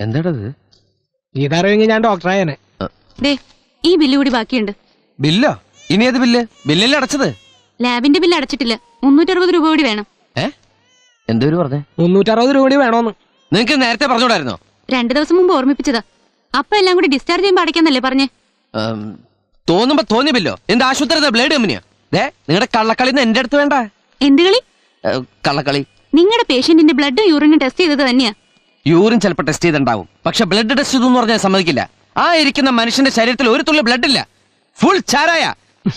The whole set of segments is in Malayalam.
എന്താടത്? ഇതറിയെങ്കിൽ ഞാൻ ഡോക്ടറായനെ. ഈ ബില്ല് കൂടി ബാക്കിയുണ്ട്. ബില്ലോ? ഇനി ഏത് ബില്ല്? ബില്ലല്ലേ അടച്ചത്? ലാബിന്റെ ബില്ല് അടച്ചിട്ടില്ല. 360 രൂപ കൂടി വേണം. എന്തൊരു പറഞ്ഞേ? 360 രൂപ കൂടി വേണോന്ന്. നിനക്ക് നേരത്തെ പറഞ്ഞോടായിരുന്നോ? 2 ദിവസം മുമ്പ് ഓർമ്മിപ്പിച്ചതാ. അപ്പൊ എല്ലാം കൂടി ഡിസ്ചാർജ് ചെയ്യുമ്പോ അടയ്ക്കാന്നല്ലേ പറഞ്ഞേ? തോന്നുമ്പോ തോന്നിയ ബില്ലോ? എന്ത് ആശുപത്രി ബ്ലേഡ് കമ്പനിയാ? നിങ്ങളുടെ കള്ളക്കളി എന്റെ അടുത്ത് വേണ്ട. എന്ത് കളി? കള്ളക്കളി. നിങ്ങളുടെ പേഷ്യന്റിന്റെ ബ്ലഡും യൂറിനും ടെസ്റ്റ് ചെയ്തത് തന്നെയാ. യൂറിൻ ചിലപ്പോൾ ടെസ്റ്റ് ചെയ്തിട്ടുണ്ടാവും, പക്ഷെ ബ്ലഡ് ടെസ്റ്റ് ചെയ്തു എന്ന് പറഞ്ഞാൽ സമ്മതിക്കില്ല. ആ ഇരിക്കുന്ന മനുഷ്യന്റെ ശരീരത്തിൽ ഒരു തുള്ളി ബ്ലഡ് ഇല്ല, ഫുൾ ചാരായ.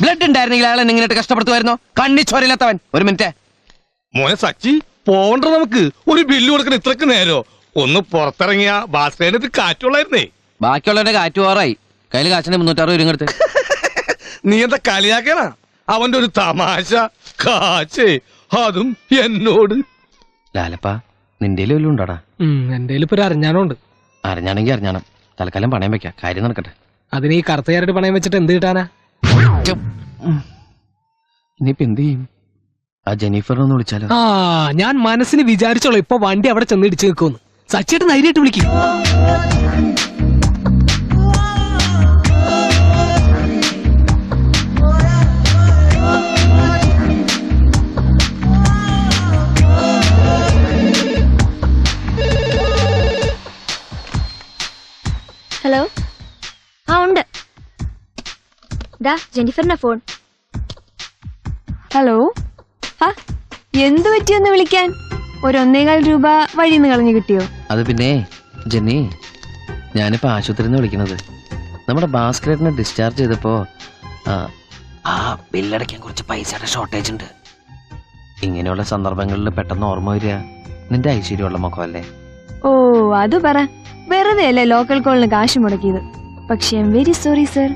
ബ്ലഡ് ഉണ്ടായിരുന്നെങ്കിൽ അയാളെ ഇങ്ങനെ കഷ്ടപ്പെടുത്തുമായിരുന്നോ? കണ്ണി ചോരയില്ലാത്തവൻ. ഒരു മിനിറ്റ് മോനെ സച്ചി, പോണ്ട നമുക്ക് ഒരു ബില്ല് കൊടുക്കണം. ഇത്രക്ക് നേരോ ഒന്ന് പുറത്തിറങ്ങിയ ബാസ്കറ്റിൽ കാറ്റുള്ളായിരുന്നേ. ബാക്കിയുള്ളവന്റെ കാറ്റ് പോറായി. കയ്യിൽ കാച്ചിന്റെ 360 രൂപ എടുത്ത്. നീ എന്താ കളിയാക്കണ? അവന്റെ ഒരു തമാശ കാച്ചേ, അതും എന്നോട്. ലാലപ്പ, നിന്റെ വല്ലതും ഉണ്ടാടാ? എന്റെ ഇപ്പൊ ഒരു അറിഞ്ഞാണുണ്ട്. അറിഞ്ഞാണെങ്കിൽ അറിഞ്ഞാണം. തൽക്കാലം പണയം വെക്കാം, കാര്യം നടക്കട്ടെ. അതിന് ഈ കറുത്തയാരുടെ പണയം വെച്ചിട്ട് എന്ത് കിട്ടാനാ? ഇനിയിപ്പോ എന്ത് ചെയ്യും? ആ ജെന്നിഫറിനൊന്ന് വിളിച്ചാലോ? ഞാൻ മനസ്സിന് വിചാരിച്ചോളൂ ഇപ്പൊ വണ്ടി അവിടെ ചെന്ന് ഇടിച്ചു നിൽക്കുമെന്ന്. സച്ചിട്ട് ധൈര്യമായിട്ട് വിളിക്കും. ഹലോ, ഉണ്ട്. ജെന്നിഫറിന്റെ ഫോൺ. ഹലോ, എന്ത് പറ്റിയൊന്ന് വിളിക്കാൻ? ഒരു 1.25 രൂപ വഴിന്ന് കളഞ്ഞു കിട്ടിയോ? അത് പിന്നെ ജെന്നി, ഞാനിപ്പോ ആശുപത്രിയിൽ നിന്ന് വിളിക്കുന്നത്. നമ്മുടെ ഭാസ്കരനെ ഡിസ്ചാർജ് ചെയ്തപ്പോ ആ ബില്ലടയ്ക്കാൻ കുറച്ച് പൈസയുടെ ഷോർട്ടേജ് ഉണ്ട്. ഇങ്ങനെയുള്ള സന്ദർഭങ്ങളിൽ പെട്ടെന്ന് ഓർമ്മ വരിക നിന്റെ ഐശ്വര്യമുള്ള മുഖമല്ലേ? ഓ, അത് പറ. വെറുതെ അല്ലേ ലോക്കൽ കോളിന് കാശ് മുടക്കിയത്. പക്ഷെ I am very sorry sir,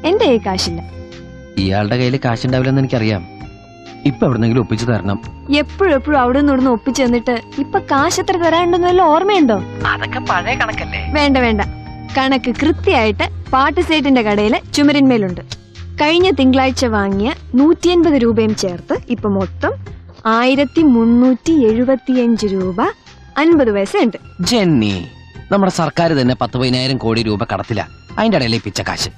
എന്റെ കയ്യിൽ കാശില്ല. ഇയാളുടെ കയ്യിൽ കാശുണ്ടാവില്ലെന്ന് എനിക്കറിയാം. ഇപ്പൊ എവിടെന്നെങ്കിലും ഒപ്പിച്ചു തരണം. എപ്പോഴും അവിടെ നിന്ന് ഒപ്പിച്ചു തന്നിട്ട് ഇപ്പൊ കാശ് എത്ര തരാനുണ്ടെന്ന് വല്ല ഓർമ്മയുണ്ടോ? അതൊക്കെ പഴയ കണക്കല്ലേ. വേണ്ട, കണക്ക് കൃത്യമായിട്ട് പാട്ടുസേറ്റിന്റെ കടയിലെ ചുമരിന്മേലുണ്ട്. കഴിഞ്ഞ തിങ്കളാഴ്ച വാങ്ങിയ 180 രൂപയും ചേർത്ത് ഇപ്പൊ മൊത്തം 1375 രൂപ 50 പൈസ ഉണ്ട്. ജെന്നി, നമ്മുടെ സർക്കാർ തന്നെ 10,000 കോടി രൂപ കടത്തില്ല. അതിന്റെ ഇടയിലെ പിച്ച കാശ്.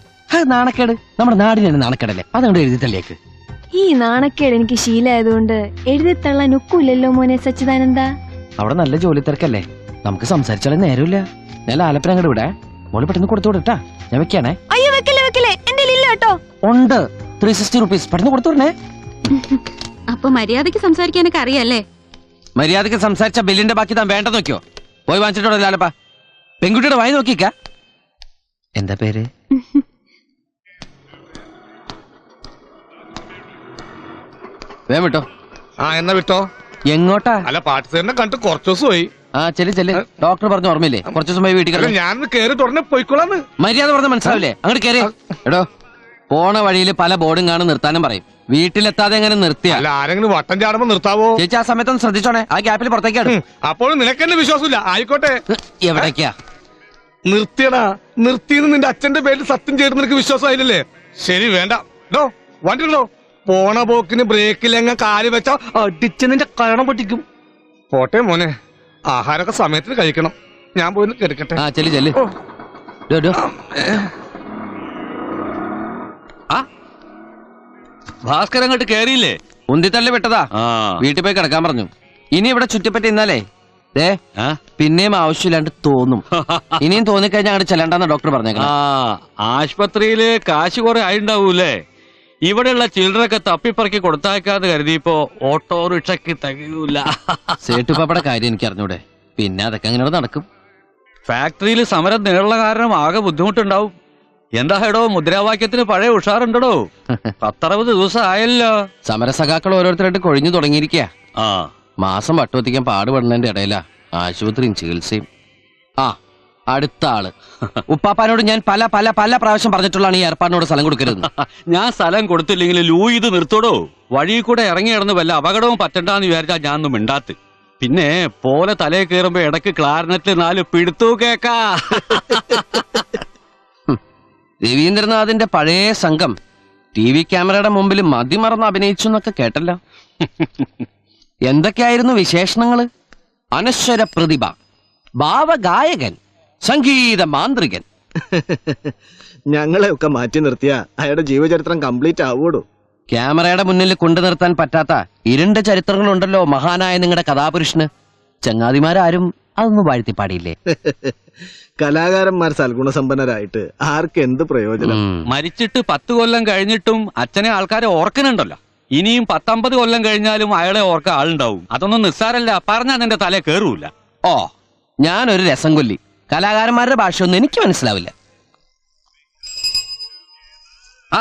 നാണക്കേട്. നമ്മുടെ നാടിന് നാണക്കേടല്ലേ? അതുകൊണ്ട് എഴുതി തള്ളിയേക്ക്. ഈ നാണക്കേട് എനിക്ക് ശീലമായതുകൊണ്ട് എഴുതിത്തള്ളാൻ ഒക്കൂലല്ലോ മോനെ സച്ചിദാനന്ദ. അവിടെ നല്ല ജോലി തിരക്കല്ലേ, നമുക്ക് സംസാരിച്ചാലും നേരമില്ല. ഞാൻ ലാലപ്പന അങ്ങോട്ട് വിടാ. മോള് പെട്ടെന്ന് കൊടുത്തോട്ടാ. ഞാൻ വെക്കാണേ. അയ്യോ, വെക്കല്ലേ, എന്റെ ഇല്ല കേട്ടോ. ഉണ്ട്, 360 റുപ്പീസ്. പെട്ടെന്ന് കൊടുത്തോടണേ. അപ്പൊ മര്യാദക്ക് സംസാരിക്കാനൊക്കെ അറിയാല്ലേ? മര്യാദക്ക് സംസാരിച്ച ബില്ലിന്റെ ബാക്കി താൻ വേണ്ട നോക്കിയോ? പോയി വാങ്ങിച്ചിട്ടോ ലാലപ്പ. പെൺകുട്ടിയുടെ വായി നോക്കിക്ക. എന്താ പേര്? വേം വിട്ടോ. എന്നാ വിട്ടോ. എങ്ങോട്ടാ? അല്ല, പാട്ടുസേരനെ കണ്ടിട്ട് കുറച്ചു ദിവസമായി. ചെല്ലു. ഡോക്ടർ പറഞ്ഞു ഓർമ്മയില്ലേ? കുറച്ചു ദിവസം പോയി വീട്ടിൽ. ഞാൻ കേറി തുടനെ പോയിക്കോളാന്ന്. മര്യാദ പറഞ്ഞ മനസ്സിലാവില്ലേ? അങ്ങോട്ട് കയറി. എടോ, പോണ വഴിയിൽ പല ബോർഡും കാണും, നിർത്താനും പറയും. വീട്ടിലെത്താതെ എങ്ങനെ നിർത്തിയാ? അല്ല, ആരെങ്കിലും വട്ടം ചാടുമ്പോ നിർത്താവോ? ചേച്ചി ആ സമയത്തൊന്ന് ശ്രദ്ധിച്ചോണേ. ആ ഗ്യാപ്പിൽ പുറത്തേക്കാണ്. അപ്പോഴും നിനക്കെന്നെ വിശ്വാസമില്ല. ആയിക്കോട്ടെ. എവിടേക്കാ? നിർത്തിയടാ. നിർത്തിയെന്ന് നിന്റെ അച്ഛന്റെ പേരിൽ സത്യം ചെയ്ത് നിനക്ക് വിശ്വാസമായില്ലേ? ശരി, വേണ്ട. വണ്ടി ഉണ്ടോ? പോണ പോക്കിന് ബ്രേക്കിലെങ്ങ കാല് വെച്ചാ അടിച്ച് നിന്റെ കരണം പൊട്ടിക്കും. പോട്ടെ മോനെ, ആഹാരമൊക്കെ സമയത്തിന് കഴിക്കണം. ഞാൻ പോയി കിടക്കട്ടെ. ചെല്ലു. ഭാസ്കർ അങ്ങോട്ട് കേറിയില്ലേ? ഉന്തിത്തള്ളി വിട്ടതാ. വീട്ടിൽ പോയി കിടക്കാൻ പറഞ്ഞു. ഇനി ഇവിടെ ചുറ്റിപ്പറ്റി ഇന്നാലേ പിന്നെയും ആവശ്യമില്ലാണ്ട് തോന്നും. ഇനിയും തോന്നിക്കഴിഞ്ഞാൽ അങ്ങോട്ട് ചെല്ലണ്ടെന്ന് ഡോക്ടർ പറഞ്ഞേക്കണം. ആശുപത്രിയില് കാശ് കുറെ ആയിണ്ടാവൂലേ? ഇവിടെയുള്ള ചിൽഡ്രനൊക്കെ തപ്പിപ്പറക്കി കൊടുത്താക്കാന്ന് കരുതിയപ്പോ ഓട്ടോറിക്ഷക്ക് തികയൂല. സേട്ടുപ്പാപ്പയുടെ കാര്യം എനിക്ക് അറിഞ്ഞൂടെ? പിന്നെ അതൊക്കെ അങ്ങനെ നടക്കും. ഫാക്ടറിയിൽ സമരം നീളുള്ള കാരണം ആകെ ബുദ്ധിമുട്ടുണ്ടാവും. എന്താ ഹേടോ, മുദ്രാവാക്യത്തിന് പഴയ ഉഷാറുണ്ടോ? 10-60 ദിവസം ആയല്ലോ. സമരസഖാക്കൾ ഓരോരുത്തരായിട്ട് കൊഴിഞ്ഞു തുടങ്ങിയിരിക്കുക. മാസം വട്ടുവത്തിക്കാൻ പാടുപെടുന്നതിന്റെ ഇടയിലാ ആശുപത്രിയും ചികിത്സയും. അടുത്ത ആള് ഉപ്പാപ്പാനോട് ഞാൻ പല പല പല പ്രാവശ്യം പറഞ്ഞിട്ടുള്ളതാണ് ഈ ഏർപ്പാടിനോട് സ്ഥലം കൊടുക്കരുത്. ഞാൻ സ്ഥലം കൊടുത്തില്ലെങ്കിൽ ലൂ ഇത് നിർത്തോടോ. വഴി കൂടെ ഇറങ്ങി കിടന്ന് വല്ല അപകടവും പറ്റണ്ടെന്ന് വിചാരിച്ചാ ഞാൻ ഒന്നും മിണ്ടാത്ത്. പിന്നെ പോലെ തലയിൽ കയറുമ്പോ ഇടക്ക് ക്ലാരനറ്റിൽ 4 പിടുത്തു കേക്കാ. രവീന്ദ്രനാഥിന്റെ പഴയ സംഘം TV ക്യാമറയുടെ മുമ്പിൽ മതിമറന്ന് അഭിനയിച്ചു എന്നൊക്കെ കേട്ടല്ലോ. എന്തൊക്കെയായിരുന്നു വിശേഷണങ്ങള്? അനശ്വര പ്രതിഭ, ഭാവഗായകൻ, സംഗീത മാന്ത്രികൻ. ഞങ്ങളെ ഒക്കെ മാറ്റി നിർത്തിയ അയാളുടെ ജീവചരിത്രം കംപ്ലീറ്റ് ആവൂടോ. ക്യാമറയുടെ മുന്നിൽ കൊണ്ടു നിർത്താൻ പറ്റാത്ത ഇരുണ്ട ചരിത്രങ്ങളുണ്ടല്ലോ മഹാനായ നിങ്ങളുടെ കഥാപുരുഷന്. ചങ്ങാതിമാരാരും അതൊന്നും വാഴ്ത്തി പാടിയില്ലേ? കലാകാരന്മാർ സൽഗുണസമ്പന്നരായിട്ട് ആർക്ക് എന്ത് പ്രയോജനം? മരിച്ചിട്ട് 10 കൊല്ലം കഴിഞ്ഞിട്ടും അച്ഛനെ ആൾക്കാരെ ഓർക്കുന്നുണ്ടല്ലോ. ഇനിയും 10-50 കൊല്ലം കഴിഞ്ഞാലും അയാളെ ഓർക്ക ആളുണ്ടാവും. അതൊന്നും നിസ്സാരല്ല, പറഞ്ഞാൽ നിന്റെ തലേ കേറൂല. ഓ, ഞാനൊരു രസം കൊല്ലി. കലാകാരന്മാരുടെ ഭാഷയൊന്നും എനിക്ക് മനസ്സിലാവില്ല. ആ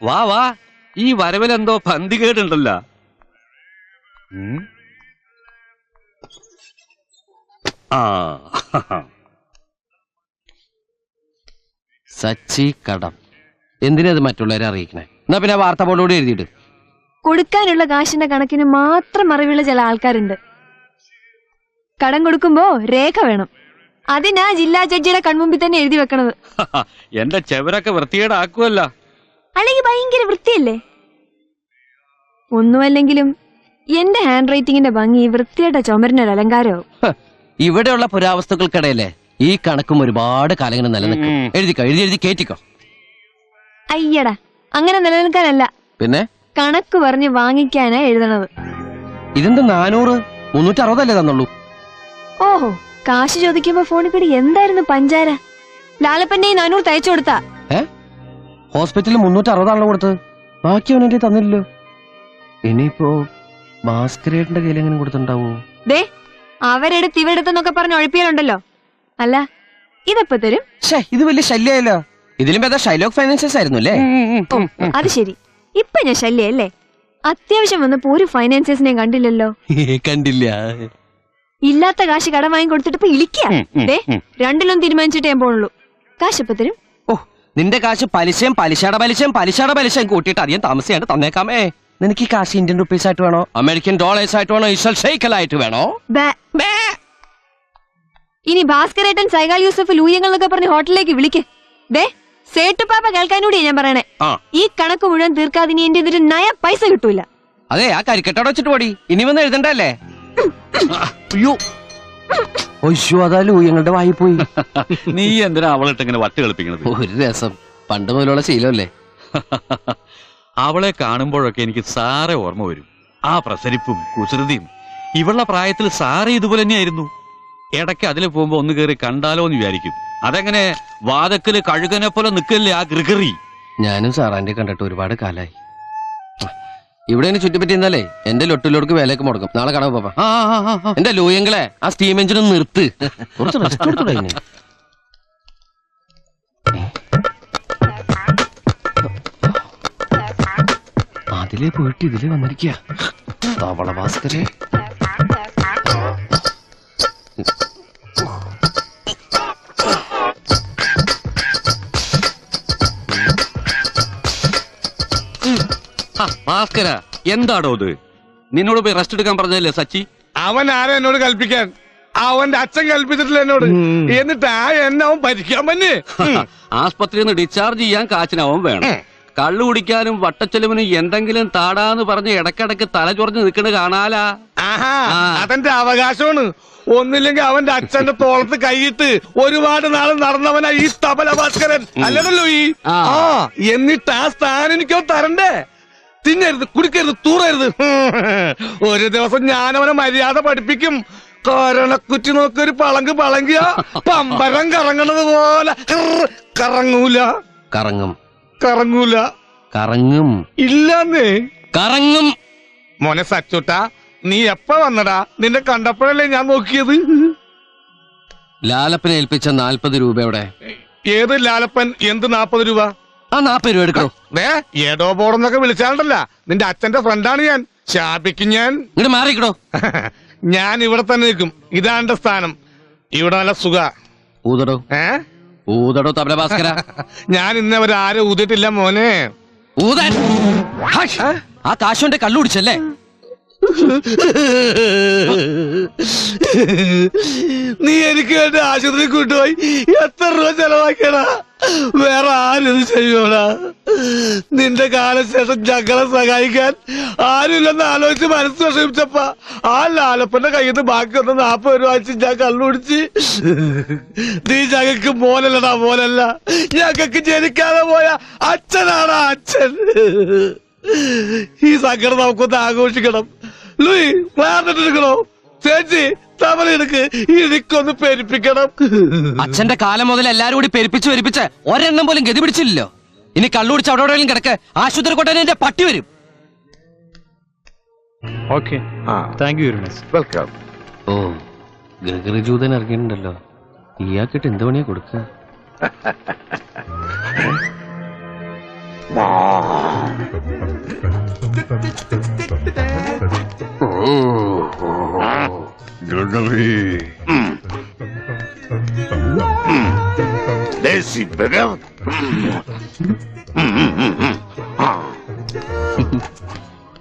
വാ വാ, ഈ വരവിലെന്തോ പന്തികേടുണ്ടല്ലോ. ആ സച്ചി കടം. എന്തിനത് മറ്റുള്ളവരെ അറിയിക്കണേ? എന്നാ പിന്നെ വാർത്താ ബോർഡോട് എഴുതിയിട്ട്. കൊടുക്കാനുള്ള കാശിന്റെ കണക്കിന് മാത്രം അറിവുള്ള ചില ആൾക്കാരുണ്ട്. കടം കൊടുക്കുമ്പോ രേഖ വേണം. അതിനാ ജില്ലാ ജഡ്ജിയുടെ കൺമുമ്പിൽ തന്നെ എഴുതി വെക്കണത്. എന്റെ ചെവരൊക്കെ വൃത്തികേടാക്കുമല്ല. അല്ലെങ്കിൽ ഭയങ്കര വൃത്തിയല്ലേ? ഒന്നുമല്ലെങ്കിലും എന്റെ ഹാൻഡ് റൈറ്റിംഗിന്റെ ഭംഗി വൃത്തിയായിട്ട ചുമരിനൊരു അലങ്കാരവും. ഇവിടെയുള്ള പുരാവസ്തുക്കൾക്കിടയിലെ ഈ കണക്കും ഒരുപാട് കാലങ്ങൾ നിലനിൽക്കും. എഴുതിക്കോ, എഴുതി കേറ്റിക്കോ. അയ്യടാ, അങ്ങനെ നിലനിൽക്കാനല്ല, പിന്നെ കണക്ക് പറഞ്ഞ് വാങ്ങിക്കാനാ എഴുതണത്. ഇതെന്താ 400 360 അല്ലേ തന്നുള്ളൂ? ഓഹോ, കാശ് ചോദിക്കുമ്പോ ഫോണിൽ കൂടി എന്തായിരുന്നു പഞ്ചാര. ലാലപ്പന്റെ 400 തയ്ച്ചു കൊടുത്താ. ഹോസ്പിറ്റലിൽ 360 ആണല്ലോ കൊടുത്തത്. ബാക്കി അവനെ തന്നില്ലല്ലോ. ഇനിയിപ്പോ ഭാസ്കരേട്ടന്റെ കയ്യിൽ എങ്ങനെ കൊടുത്തിട്ടുണ്ടാവോ? ദേ, അവരെടുത്ത് ഇവരെടുത്തെന്നൊക്കെ പറഞ്ഞ് ഒഴിപ്പിയാലുണ്ടല്ലോ. അല്ല, ഇതെപ്പോ തരും? ഇത് വലിയ ശല്യായല്ലോ. ഇതിലും ഭേദം ഷൈലോക്ക് ഫൈനാൻഷ്യൽസ് ആയിരുന്നു അല്ലേ? അത് ശരി, ഇപ്പൊ ഞാൻ ശല്യല്ലേ? അത്യാവശ്യം വന്നപ്പോ ഒരു ഫൈനാൻസിയേഴ്സിനെയും കണ്ടില്ലല്ലോ. കണ്ടില്ല. ഇല്ലാത്ത കാശ് കടം വാങ്ങി കൊടുത്തിട്ട് ഇപ്പൊ ഇളിക്കാ. ദേ, രണ്ടിലും തീരുമാനിച്ചിട്ടേ ഞാൻ പോണുള്ളൂ. കാശ് എപ്പോ തരും? ഓ, നിന്റെ കാശ് പലിശയും പലിശയുടെ പലിശയും കൂട്ടിയിട്ട് അധികം താമസിയാണ്ട് തന്നേക്കാമേ. നിനക്ക് ഈ കാശ് ഇന്ത്യൻ റുപ്പീസ് ആയിട്ട് വേണോ, അമേരിക്കൻ ഡോളേഴ്സ് ആയിട്ട് വേണോ, ഇസ്രായേൽ ഷെയ്ക്കലായിട്ട് വേണോ? ഇനി ഭാസ്കരേട്ടൻ സൈഗാൾ യൂസഫ് ലൂയങ്ങൾ എന്നൊക്കെ പറഞ്ഞ് ഹോട്ടലിലേക്ക് വിളിക്ക്. ദേ, സേട്ടുപാപ്പ കേൾക്കാനൂടിയാ ഞാൻ പറയണേ. ഈ കണക്ക് മുഴുവൻ തീർക്കാതിനി എന്റെ ഇതിന് നയ പൈസ കിട്ടൂല. അതെ, ആ കരിക്കട്ടോടെ വെച്ചിട്ട് പോടി. ഇനി വന്ന് എഴുതണ്ടല്ലേ? അയ്യോ, അതാ ലൂയങ്ങളുടെ വായി പോയി. നീ എന്തിനാ അവളിട്ട് ഇങ്ങനെ വട്ട് കളിപ്പിക്കണത്? ഒരു രസം, പണ്ട് മുതലുള്ള ശീലമല്ലേ. അവളെ കാണുമ്പോഴൊക്കെ എനിക്ക് സാറെ ഓർമ്മ വരും. ആ പ്രസരിപ്പും കുസൃതിയും. ഇവളുടെ പ്രായത്തിൽ സാറെ ഇതുപോലെ തന്നെയായിരുന്നു. ഇടയ്ക്ക് അതിൽ പോകുമ്പോ ഒന്ന് കയറി കണ്ടാലോ എന്ന് വിചാരിക്കും. അതെങ്ങനെ വാതക്കല് കഴുകനെ പോലെ നിൽക്കല്ലേ ആ ഗൃഗറി. ഞാനും സാറാന്റെ കണ്ടിട്ട് ഒരുപാട് കാലായി. ഇവിടെ ചുറ്റിപ്പറ്റി എന്നാലേ എന്റെ ലൊട്ടിലോർക്ക് വേലയൊക്കെ മുടക്കും. നാളെ കാണാൻ പോപ്പാ. എന്റെ ലൂയങ്ങളെ ആ സ്റ്റീം എഞ്ചിനും നിർത്ത്. കുറച്ച് റെസ്റ്റ് കൊടുത്തു. അതിലേ പോയിട്ട് ഇതിലേ വന്നിരിക്കുക. തവള ഭാസ്കരേ. ഭാസ്കര, എന്താടോ ഇത്? നിന്നോട് പോയി റെസ്റ്റ് എടുക്കാൻ പറഞ്ഞതല്ലേ സച്ചി? അവൻ ആരാ എന്നോട് കൽപ്പിക്കാൻ? അവന്റെ അച്ഛൻ കൽപ്പിച്ചിട്ടില്ല എന്നോട്. എന്നിട്ട് എന്നെ അവൻ ഭരിക്കാൻ പറ്റേ? ആസ്പത്രിയിൽ നിന്ന് ഡിസ്ചാർജ് ചെയ്യാൻ കാച്ചിനവൻ വേണം. കള്ളു കുടിക്കാനും വട്ടച്ചെലവിനും എന്തെങ്കിലും താടാന്ന് പറഞ്ഞ് ഇടക്കിടക്ക് തല ചൊറഞ്ഞ് നിൽക്കണ കാണാലാ. അതെന്റെ അവകാശമാണ്. ഒന്നില്ലെങ്കിൽ അവന്റെ അച്ഛന്റെ തോളത്ത് കൈയിട്ട് ഒരുപാട് നാൾ നടന്നവനാ ഈ തബല ഭാസ്കരൻ അല്ലല്ലോ. എന്നിട്ട് ആ സ്ഥാനം എനിക്കോ തരണ്ടേ? തിന്നരുത്, കുടിക്കരുത്, തൂറരുത്. ഒരു ദിവസം ഞാനവനെ മര്യാദ പഠിപ്പിക്കും. കരണക്കുറ്റി നോക്കൊരു പളങ്ക് പളങ്കിയ പമ്പരം കറങ്ങണത് പോലെ കറങ്ങൂല. കറങ്ങും ഇല്ലെന്നേ. കറങ്ങും. മോനെ സച്ചൂട്ടാ, നീ എപ്പ വന്നടാ? നിന്നെ കണ്ടപ്പോഴല്ലേ ഞാൻ നോക്കിയത്. ലാലപ്പനെ ഏൽപ്പിച്ച 40 രൂപയുടെ. ഏത് ലാലപ്പൻ? എന്ത് 40 രൂപ? ആ 40 രൂപ എടുക്കണോ? ഏടോ ബോർഡെന്നൊക്കെ വിളിച്ചാണ്ടല്ല, നിന്റെ അച്ഛന്റെ ഫ്രണ്ടാണ് ഞാൻ. ശാപിക്കും ഞാൻ. ഇങ്ങോട്ട് മാറിക്കണോ? ഞാൻ ഇവിടെ തന്നെ നിൽക്കും. ഇതാണ്ട് സ്ഥാനം. ഇവിടെ നല്ല സുഖ. ഊതടോ തബല ഭാസ്കര. ഞാൻ ഇന്നവരെ ആരും ഊതിട്ടില്ല മോനെ. ഊതാൻ ആ കാശോന്റെ കള്ളു കുടിച്ചല്ലേ? നീ എനിക്ക് വേണ്ടി ആശുപത്രി കൊണ്ടുപോയി എത്ര രൂപ ചെലവാക്കിയടാ? വേറെ ആരും ചെയ്യൂടാ. നിന്റെ കാലശേഷം ഞങ്ങളെ സഹായിക്കാൻ ആരുമില്ലെന്ന് ആലോചിച്ച് മനസ്സ് വിഷമിച്ചപ്പ ആ ലാലപ്പന്റെ കയ്യിൽ നിന്ന് ബാക്കി വന്ന 40 രൂപ വെച്ച് ഞാൻ കള്ളുപിടിച്ച്. നീ ഞങ്ങൾക്ക് മോനല്ലടാ, മോനല്ല, ഞങ്ങൾക്ക് ജനിക്കാതെ പോയ അച്ഛനാടാ അച്ഛൻ. ഈ സങ്കടം നമുക്കൊന്ന് ആഘോഷിക്കണം. ലൂയി വേർന്നിട്ടെടുക്കണോ? ചേച്ചി തവളെടുക്ക്, എനിക്കൊന്ന് പെരുപ്പിക്കണം. അച്ഛന്റെ കാലം മുതൽ എല്ലാരും കൂടി പെരുപ്പിച്ച് ഒരെണ്ണം പോലും ഗതി പിടിച്ചില്ലല്ലോ. ഇനി കള്ളുപിടിച്ച് അവിടെ എവിടെയെങ്കിലും കിടക്ക്, ആശുപത്രി കൊണ്ടുവന്ന് എന്റെ പട്ടി വരും. Okay, thank you very much. Welcome. ഓ, ഗ്രിഗറി ജൂതൻ ഇറങ്ങിയിട്ടുണ്ടല്ലോ. ഇയാൾക്കിട്ട് എന്ത് പണിയാ കൊടുക്കുക? Desi,